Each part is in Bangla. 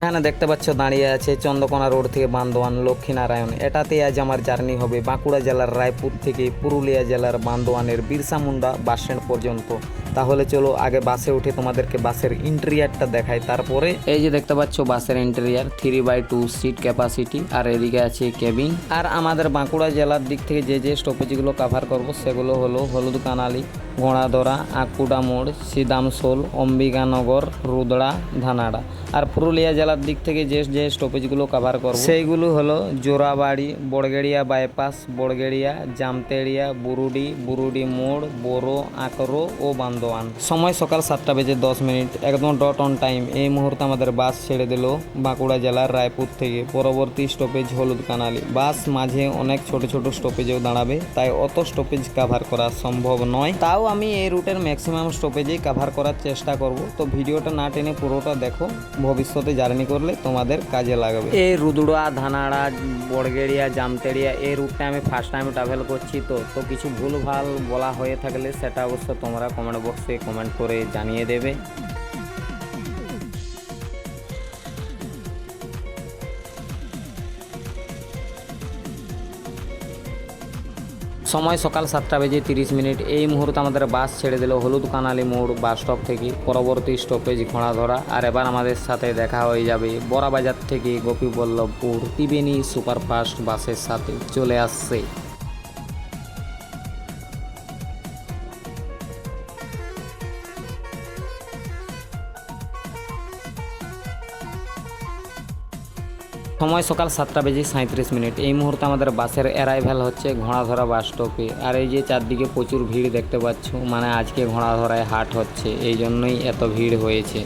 এখানে দেখতে পাচ্ছ দাঁড়িয়ে আছে চন্দ্রকোনা রোড থেকে বান্দোয়ান লক্ষ্মীনারায়ণ। এটাতে আজ আমার জার্নি হবে বাঁকুড়া জেলার রায়পুর থেকে পুরুলিয়া জেলার বান্দোয়ানের বিরসা মুন্ডা বাস স্ট্যান্ড পর্যন্ত। তাহলে চলো আগে বাসে উঠে তোমাদেরকে বাসের ইন্টেরিয়ারটা দেখাই, তারপরে এই যে দেখতে পাচ্ছ বাসের ইন্টেরিয়ার 3/2 সিট ক্যাপাসিটি, আর এদিকে আছে কেবিন। আর আমাদের বাঁকুড়া জেলার দিক থেকে যে স্টপেজগুলো কভার করব সেগুলো হলো হলুদকানালি, গোড়াদরা, আকুটা মোড়, সিদামসোল, অম্বিকানগর, রুদড়া, ধানাড়া। আর পুরুলিয়া জেলার দিক থেকে যে স্টপেজগুলো কভার করব সেইগুলো হলো জোড়াবাড়ি, বড়গেড়িয়া বাইপাস, বড়গেড়িয়া, জামতেড়িয়া, বুরুডি মোড়, বোরো, আকরো ও বান্দোয়ান। সময় সকাল 7:10, একদম ডট অন টাইম। এই মুহূর্তে আমাদের বাস ছেড়ে দিল বাঁকুড়া জেলার রায়পুর থেকে। পরবর্তী স্টপেজ হলুদকানালি। বাস মাঝে অনেক ছোট ছোট স্টপেজেও দাঁড়াবে, তাই অত স্টপেজ কভার করা সম্ভব নয়। তাও আমি এই রুটের ম্যাক্সিমাম স্টপেজেই কভার করার চেষ্টা করব। তো ভিডিওটা না টেনে পুরোটা দেখো, ভবিষ্যতে জার্নি করলে তোমাদের কাজে লাগবে। এই রুদুড়া, ধানাড়া, বড়গেড়িয়া, জামতেড়িয়া এই রুটটা আমি ফার্স্ট টাইম ট্রাভেল করছি। তো কিছু ভুলভাল বলা হয়ে থাকলে সেটা অবশ্য তোমরা কমেন্ট বক্সে কমেন্ট করে জানিয়ে দেবে। সময় সকাল 7:30। এই মুহূর্তে আমাদের বাস ছেড়ে দিল হলুদকানালি মোড় বাস স্টপ থেকে। পরবর্তী স্টপেজ ঘোড়াধরা। আর এবার আমাদের সাথে দেখা হয়ে যাবে বড়াবাজার থেকে গোপীবল্লভপুর ত্রিবেণী সুপারফাস্ট বাসের সাথে চলে আসছে। সময় সকাল 7:37। এই মুহূর্তে আমাদের বাসের অ্যারাইভ্যাল হচ্ছে ঘোড়াধরা বাস স্টপে। আর এই যে চারদিকে প্রচুর ভিড় দেখতে পাচ্ছ, মানে আজকে ঘোড়াধরায় হাট হচ্ছে, এই জন্যই এত ভিড় হয়েছে।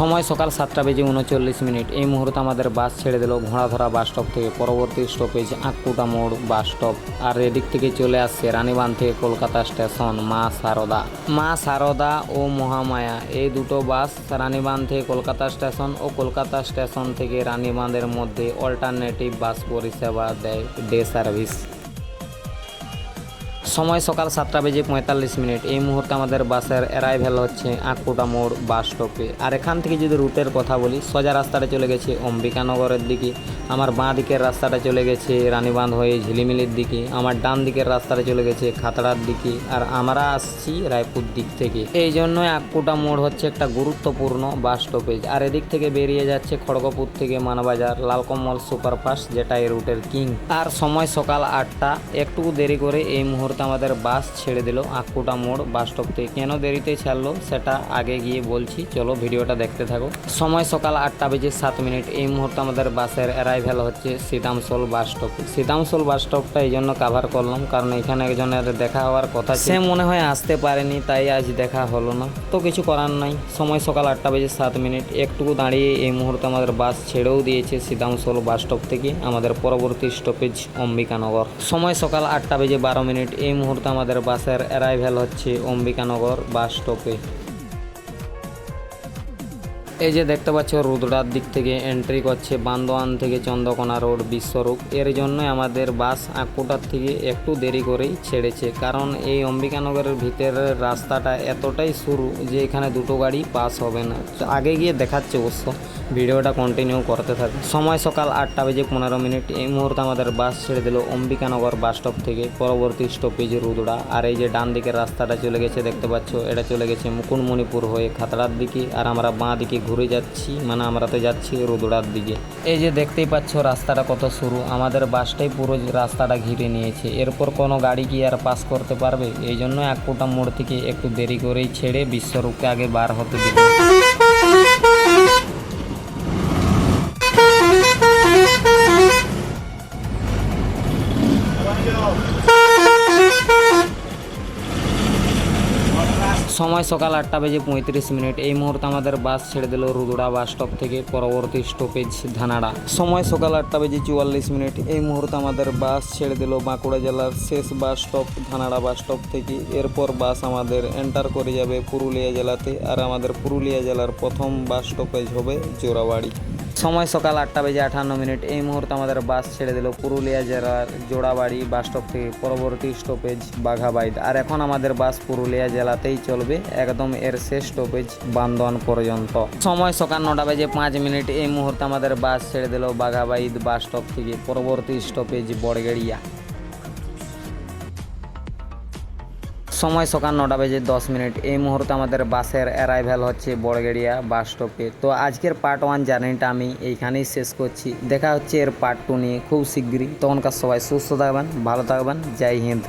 সময় সকাল 7:39। এই মুহূর্তে আমাদের বাস ছেড়ে দিল ঘোড়াধরা বাস স্টপ থেকে। পরবর্তী স্টপেজ আকুটা মোড় বাস স্টপ। আর এদিক থেকে চলে আসছে রানীবাঁধ থেকে কলকাতা স্টেশন মা সারদা ও মহামায়া। এই দুটো বাস রানীবাঁধ থেকে কলকাতা স্টেশন ও কলকাতা স্টেশন থেকে রানীবাঁধের মধ্যে অল্টারনেটিভ বাস পরিষেবা দেয় ডে সার্ভিস। সময় সকাল 7:45। এই মুহূর্তে আমাদের বাসের অ্যারাইভ্যাল হচ্ছে আকুটা মোড় বাস স্টপে। আর এখান থেকে যদি রুটের কথা বলি, সোজা রাস্তাটা চলে গেছে অম্বিকানগরের দিকে, আমার বাঁ দিকের রাস্তাটা চলে গেছে রানীবাঁধ হয়ে ঝিলিমিলির দিকে, আমার ডান দিকের রাস্তাটা চলে গেছে খাতড়ার দিকে, আর আমরা আসছি রায়পুর দিক থেকে। এই জন্যই আকুটা মোড় হচ্ছে একটা গুরুত্বপূর্ণ বাস স্টপেজ। আর এদিক থেকে বেরিয়ে যাচ্ছে খড়গপুর থেকে মানবাজার লালকমল সুপারফাস্ট, যেটা এই রুটের কিং। আর সময় সকাল 8টা। একটু দেরি করে এই মুহূর্তে আমাদের বাস ছেড়ে দিল আকুটা মোড় বাস স্টপ থেকে। কেন দেরিতে ছাড়লো সেটা আগে গিয়ে বলছি, চলো ভিডিওটা দেখতে থাকো। সময় সকাল 8:07। এই মুহূর্তে আমাদের বাসের অ্যারাইভ্যাল হচ্ছে সিদামসোল বাস স্টপে। সিদামসোল বাস স্টপটা এই জন্য কভার করলাম কারণ এখানে একজনের দেখা হওয়ার কথা, সে মনে হয় আসতে পারেনি, তাই আজ দেখা হলো না। তো কিছু করার নাই। সময় সকাল 8:07। একটু দাঁড়িয়ে এই মুহূর্তে আমাদের বাস ছেড়েও দিয়েছে সিদামসোল বাস স্টপ থেকে। আমাদের পরবর্তী স্টপেজ অম্বিকানগর। সময় সকাল 8:12। এই মুহূর্তে আমাদের বাসের অ্যারাইভ্যাল হচ্ছে অম্বিকানগর বাস স্টপে। এই যে দেখতে পাচ্ছ রুদ্রার দিক থেকে এন্ট্রি করছে বান্দোয়ান থেকে চন্দ্রকোনা রোড বিশ্বরূপ। এর জন্য আমাদের বাস আকুটার থেকে একটু দেরি করেই ছেড়েছে, কারণ এই অম্বিকানগরের ভিতরের রাস্তাটা এতটাই সরু যে এখানে দুটো গাড়ি পাস হবে না। আগে গিয়ে দেখাচ্ছে অবশ্য, ভিডিওটা কন্টিনিউ করতে থাকে। সময় সকাল 8:15। এই মুহূর্তে আমাদের বাস ছেড়ে দিল অম্বিকানগর বাস স্টপ থেকে। পরবর্তী স্টপেজ রুদ্রা। আর এই যে ডান দিকের রাস্তাটা চলে গেছে দেখতে পাচ্ছ, এটা চলে গেছে মুকুটমণিপুর হয়ে খাতড়ার দিকে। আর আমরা বাঁ দিকে ঘুরে যাচ্ছি, মানে আমরা তো যাচ্ছি রুদ্রার দিকে। এই যে দেখতেই পাচ্ছ রাস্তাটা কত সরু, আমাদের বাসটাই পুরো রাস্তাটা ঘিরে নিয়েছে। এরপর কোনো গাড়ি কি আর পাস করতে পারবে? এই জন্য আকুটা মোড় থেকে একটু দেরি করেই ছেড়ে বিশ্বরূপকে আগে বার হতে দিল। সময় সকাল 8:35। এই মুহূর্তে আমাদের বাস ছেড়ে দিল রুদুড়া বাস স্টপ থেকে। পরবর্তী স্টপেজ ধানাড়া। সময় সকাল 8:44। এই মুহূর্তে আমাদের বাস ছেড়ে দিল বাঁকুড়া জেলার শেষ bus stop Dhanara bus stop থেকে। এরপর বাস আমাদের এন্টার করে যাবে পুরুলিয়া জেলাতে। আর আমাদের পুরুলিয়া জেলার প্রথম বাস স্টপেজ হবে জোড়াবাড়ি। সময় সকাল 8:58। এই মুহূর্তে আমাদের বাস ছেড়ে দিল পুরুলিয়া জেলার জোড়াবাড়ি বাস স্টপ থেকে, পরবর্তী স্টপেজ বাঘাবাইদ। আর এখন আমাদের বাস পুরুলিয়া জেলাতেই চলবে, একদম এর শেষ স্টপেজ বান্দোয়ান পর্যন্ত। সময় সকাল 9:05। এই মুহূর্তে আমাদের বাস ছেড়ে দিল বাঘাবাইদ বাস স্টপ থেকে, পরবর্তী স্টপেজ বড়গেড়িয়া। সময় সকাল 9:10। এই মুহূর্তে আমাদের বাসের অ্যারাইভ্যাল হচ্ছে বড়গেড়িয়া বাস স্টপে। তো আজকের পার্ট 1 জার্নিটা আমি এইখানেই শেষ করছি। দেখা হচ্ছে এর পার্ট 2 নিয়ে খুব শিগগিরই। তখনকার সবাই সুস্থ থাকবেন, ভালো থাকবেন। জয় হিন্দ।